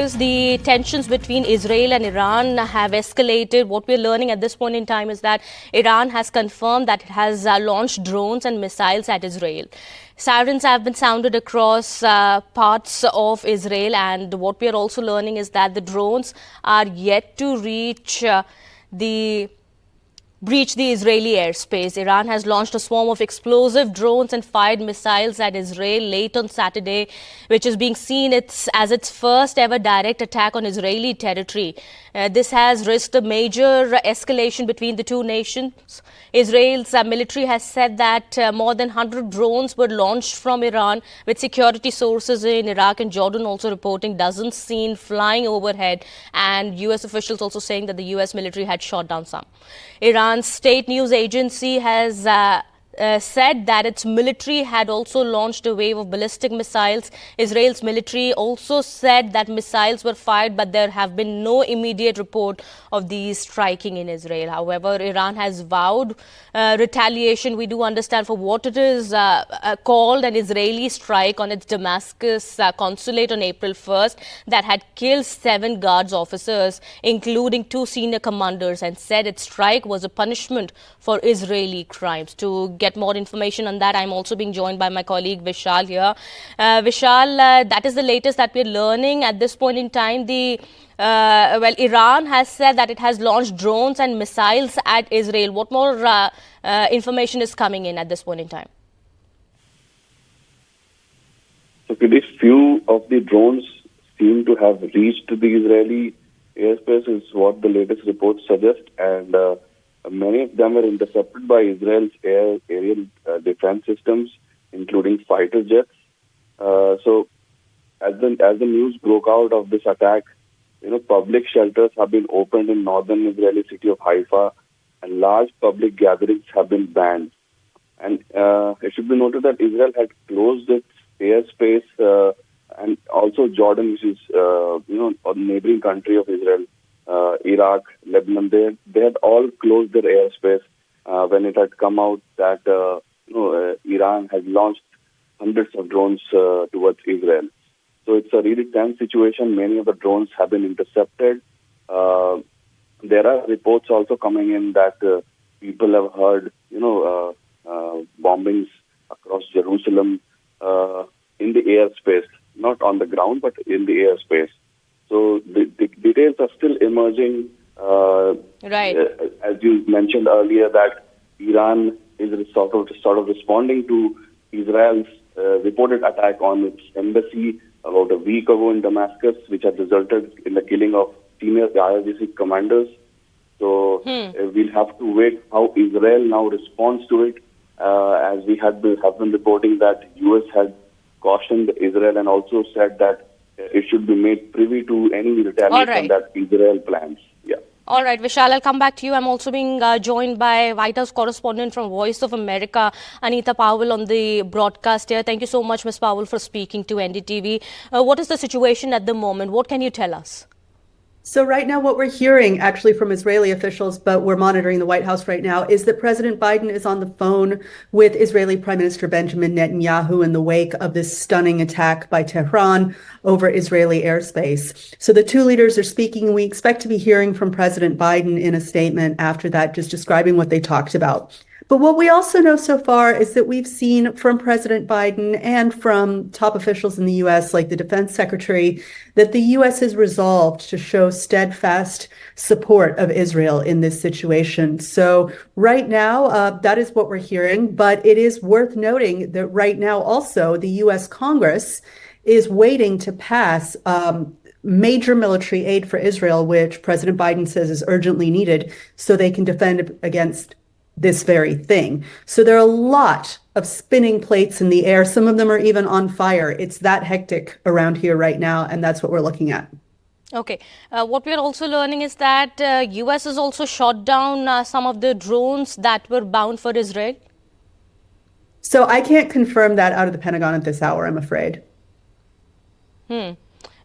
The tensions between Israel and Iran have escalated. What we're learning at this point in time is that Iran has confirmed that it has launched drones and missiles at Israel. Sirens have been sounded across parts of Israel, and what we are also learning is that the drones are yet to breach the Israeli airspace. Iran has launched a swarm of explosive drones and fired missiles at Israel late on Saturday, which is being seen as its first ever direct attack on Israeli territory. This has risked a major escalation between the two nations. Israel's military has said that more than 100 drones were launched from Iran, with security sources in Iraq and Jordan also reporting dozens seen flying overhead, and US officials also saying that the US military had shot down some. Iran's state news agency has said that its military had also launched a wave of ballistic missiles. Israel's military also said that missiles were fired, but there have been no immediate report of these striking in Israel. However, Iran has vowed retaliation. We do understand for what it is called an Israeli strike on its Damascus consulate on April 1st that had killed 7 guards officers, including 2 senior commanders, and said its strike was a punishment for Israeli crimes. To get more information on that, I'm also being joined by my colleague Vishal here. Vishal, that is the latest that we're learning at this point in time. Iran has said that it has launched drones and missiles at Israel. What more information is coming in at this point in time? So, pretty few of the drones seem to have reached the Israeli airspace, is what the latest reports suggest, and many of them were intercepted by Israel's aerial defense systems, including fighter jets. So, as the news broke out of this attack, public shelters have been opened in northern Israeli city of Haifa, and large public gatherings have been banned. And it should be noted that Israel had closed its airspace, and also Jordan, which is a neighboring country of Israel, Iraq, Lebanon, they had all closed their airspace when it had come out that Iran had launched hundreds of drones towards Israel. So it's a really tense situation. Many of the drones have been intercepted. There are reports also coming in that people have heard, bombings across Jerusalem in the airspace, not on the ground, but in the airspace. So the details are still emerging. Right. As you mentioned earlier, that Iran is sort of responding to Israel's reported attack on its embassy about a week ago in Damascus, which had resulted in the killing of senior IRGC commanders. So we'll have to wait how Israel now responds to it. As we have been reporting that US had cautioned Israel and also said that it should be made privy to any retaliation that Israel plans. Yeah. All right, Vishal, I'll come back to you. I'm also being joined by White House correspondent from Voice of America, Anita Powell, on the broadcast here. Thank you so much, Ms. Powell, for speaking to NDTV. What is the situation at the moment? What can you tell us? So right now, what we're hearing actually from Israeli officials, but we're monitoring the White House right now, is that President Biden is on the phone with Israeli Prime Minister Benjamin Netanyahu in the wake of this stunning attack by Tehran over Israeli airspace. So the two leaders are speaking, and we expect to be hearing from President Biden in a statement after that, just describing what they talked about. But what we also know so far is that we've seen from President Biden and from top officials in the U.S., like the defense secretary, that the U.S. has resolved to show steadfast support of Israel in this situation. So right now, that is what we're hearing. But it is worth noting that right now also the U.S. Congress is waiting to pass major military aid for Israel, which President Biden says is urgently needed so they can defend against this very thing. So there are a lot of spinning plates in the air. Some of them are even on fire. It's that hectic around here right now, and that's what we're looking at. Okay. What we're also learning is that U.S. has also shot down some of the drones that were bound for Israel. So I can't confirm that out of the Pentagon at this hour, I'm afraid.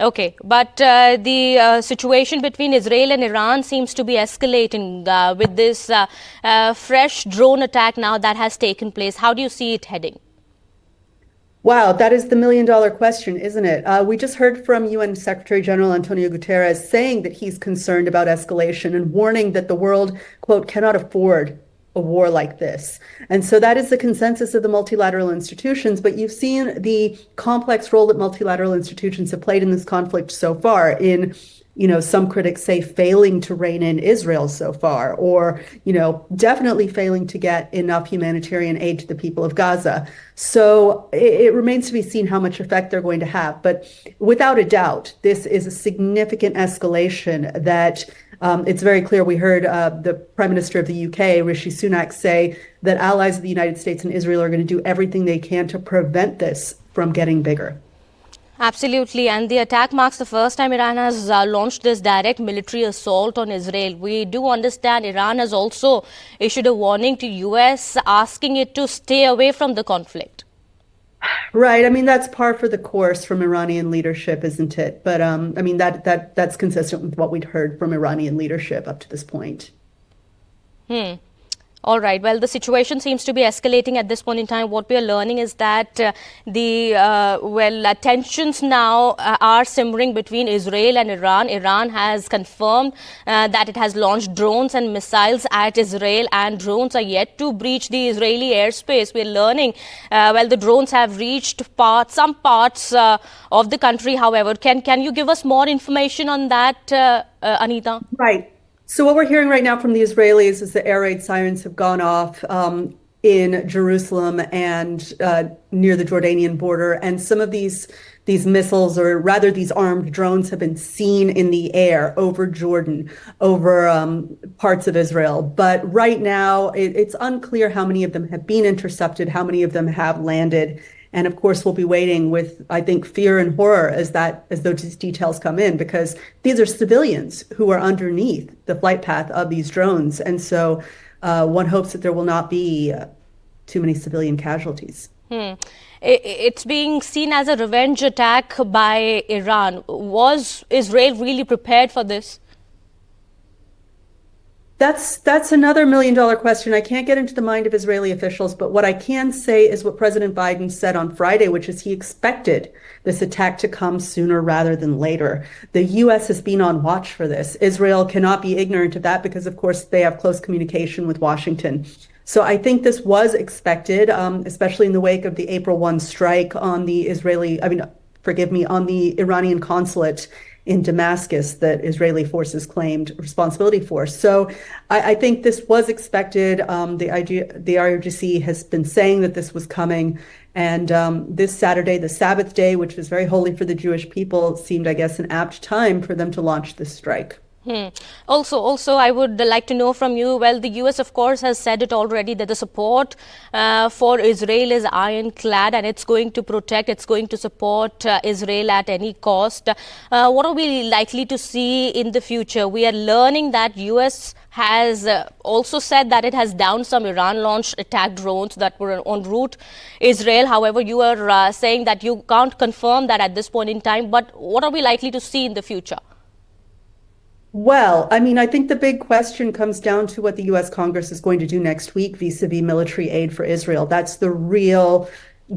Okay, but the situation between Israel and Iran seems to be escalating with this fresh drone attack now that has taken place. How do you see it heading? Wow, that is the million-dollar question, isn't it? We just heard from UN Secretary General Antonio Guterres saying that he's concerned about escalation and warning that the world, quote, cannot afford a war like this. And so that is the consensus of the multilateral institutions. But you've seen the complex role that multilateral institutions have played in this conflict so far in, some critics say failing to rein in Israel so far, or, definitely failing to get enough humanitarian aid to the people of Gaza. So it remains to be seen how much effect they're going to have. But without a doubt, this is a significant escalation that it's very clear. We heard the Prime Minister of the UK, Rishi Sunak, say that allies of the United States and Israel are going to do everything they can to prevent this from getting bigger. Absolutely. And the attack marks the first time Iran has launched this direct military assault on Israel. We do understand Iran has also issued a warning to US asking it to stay away from the conflict. Right. I mean, that's par for the course from Iranian leadership, isn't it? But I mean, that's consistent with what we'd heard from Iranian leadership up to this point. All right. Well, the situation seems to be escalating at this point in time. What we are learning is that tensions now are simmering between Israel and Iran. Iran has confirmed that it has launched drones and missiles at Israel, and drones are yet to breach the Israeli airspace. We're learning, the drones have reached some parts of the country. However, can you give us more information on that, Anita? Right. So what we're hearing right now from the Israelis is the air raid sirens have gone off in Jerusalem and near the Jordanian border. And some of these missiles, or rather these armed drones, have been seen in the air over Jordan, over parts of Israel. But right now, it's unclear how many of them have been intercepted, how many of them have landed. And of course, we'll be waiting with, I think, fear and horror as those details come in, because these are civilians who are underneath the flight path of these drones. And so one hopes that there will not be too many civilian casualties. It's being seen as a revenge attack by Iran. Was Israel really prepared for this? That's another million-dollar question. I can't get into the mind of Israeli officials, but what I can say is what President Biden said on Friday, which is he expected this attack to come sooner rather than later. The U.S. has been on watch for this. Israel cannot be ignorant of that because, of course, they have close communication with Washington. So I think this was expected, especially in the wake of the April 1 strike on the on the Iranian consulate in Damascus that Israeli forces claimed responsibility for. So I think this was expected. The IRGC has been saying that this was coming. And this Saturday, the Sabbath day, which is very holy for the Jewish people, seemed, I guess, an apt time for them to launch this strike. Also, I would like to know from you, well, the US, of course, has said it already that the support for Israel is ironclad and it's going to protect, it's going to support Israel at any cost. What are we likely to see in the future? We are learning that US has also said that it has downed some Iran-launched attack drones that were en route Israel. However, you are saying that you can't confirm that at this point in time. But what are we likely to see in the future? Well, I mean, I think the big question comes down to what the U.S. Congress is going to do next week vis-a-vis military aid for Israel. That's the real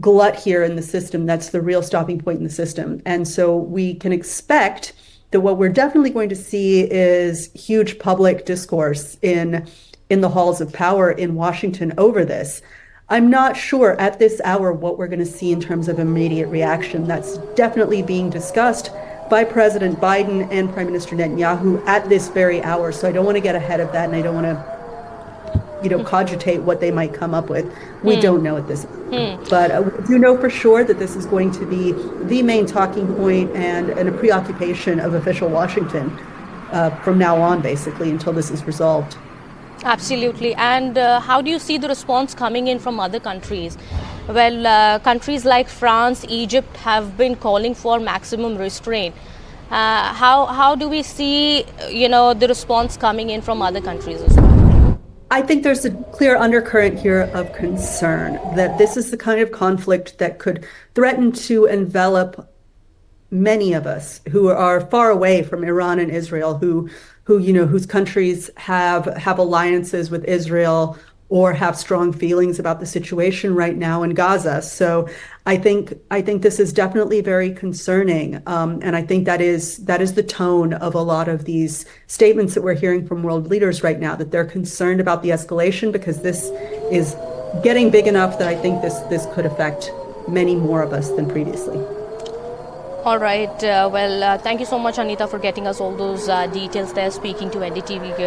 glut here in the system. That's the real stopping point in the system. And so we can expect that what we're definitely going to see is huge public discourse in the halls of power in Washington over this. I'm not sure at this hour what we're going to see in terms of immediate reaction. That's definitely being discussed by President Biden and Prime Minister Netanyahu at this very hour. So I don't want to get ahead of that, and I don't want to, cogitate what they might come up with. We don't know at this. But we do know for sure that this is going to be the main talking point and a preoccupation of official Washington from now on, basically, until this is resolved. Absolutely. And how do you see the response coming in from other countries? Well, countries like France, Egypt have been calling for maximum restraint. How do we see, the response coming in from other countries as well? I think there's a clear undercurrent here of concern that this is the kind of conflict that could threaten to envelop many of us who are far away from Iran and Israel, whose countries have alliances with Israel or have strong feelings about the situation right now in Gaza. So I think this is definitely very concerning, and I think that is the tone of a lot of these statements that we're hearing from world leaders right now, that they're concerned about the escalation because this is getting big enough that I think this could affect many more of us than previously. All right. Thank you so much, Anita, for getting us all those details there, speaking to NDTV here.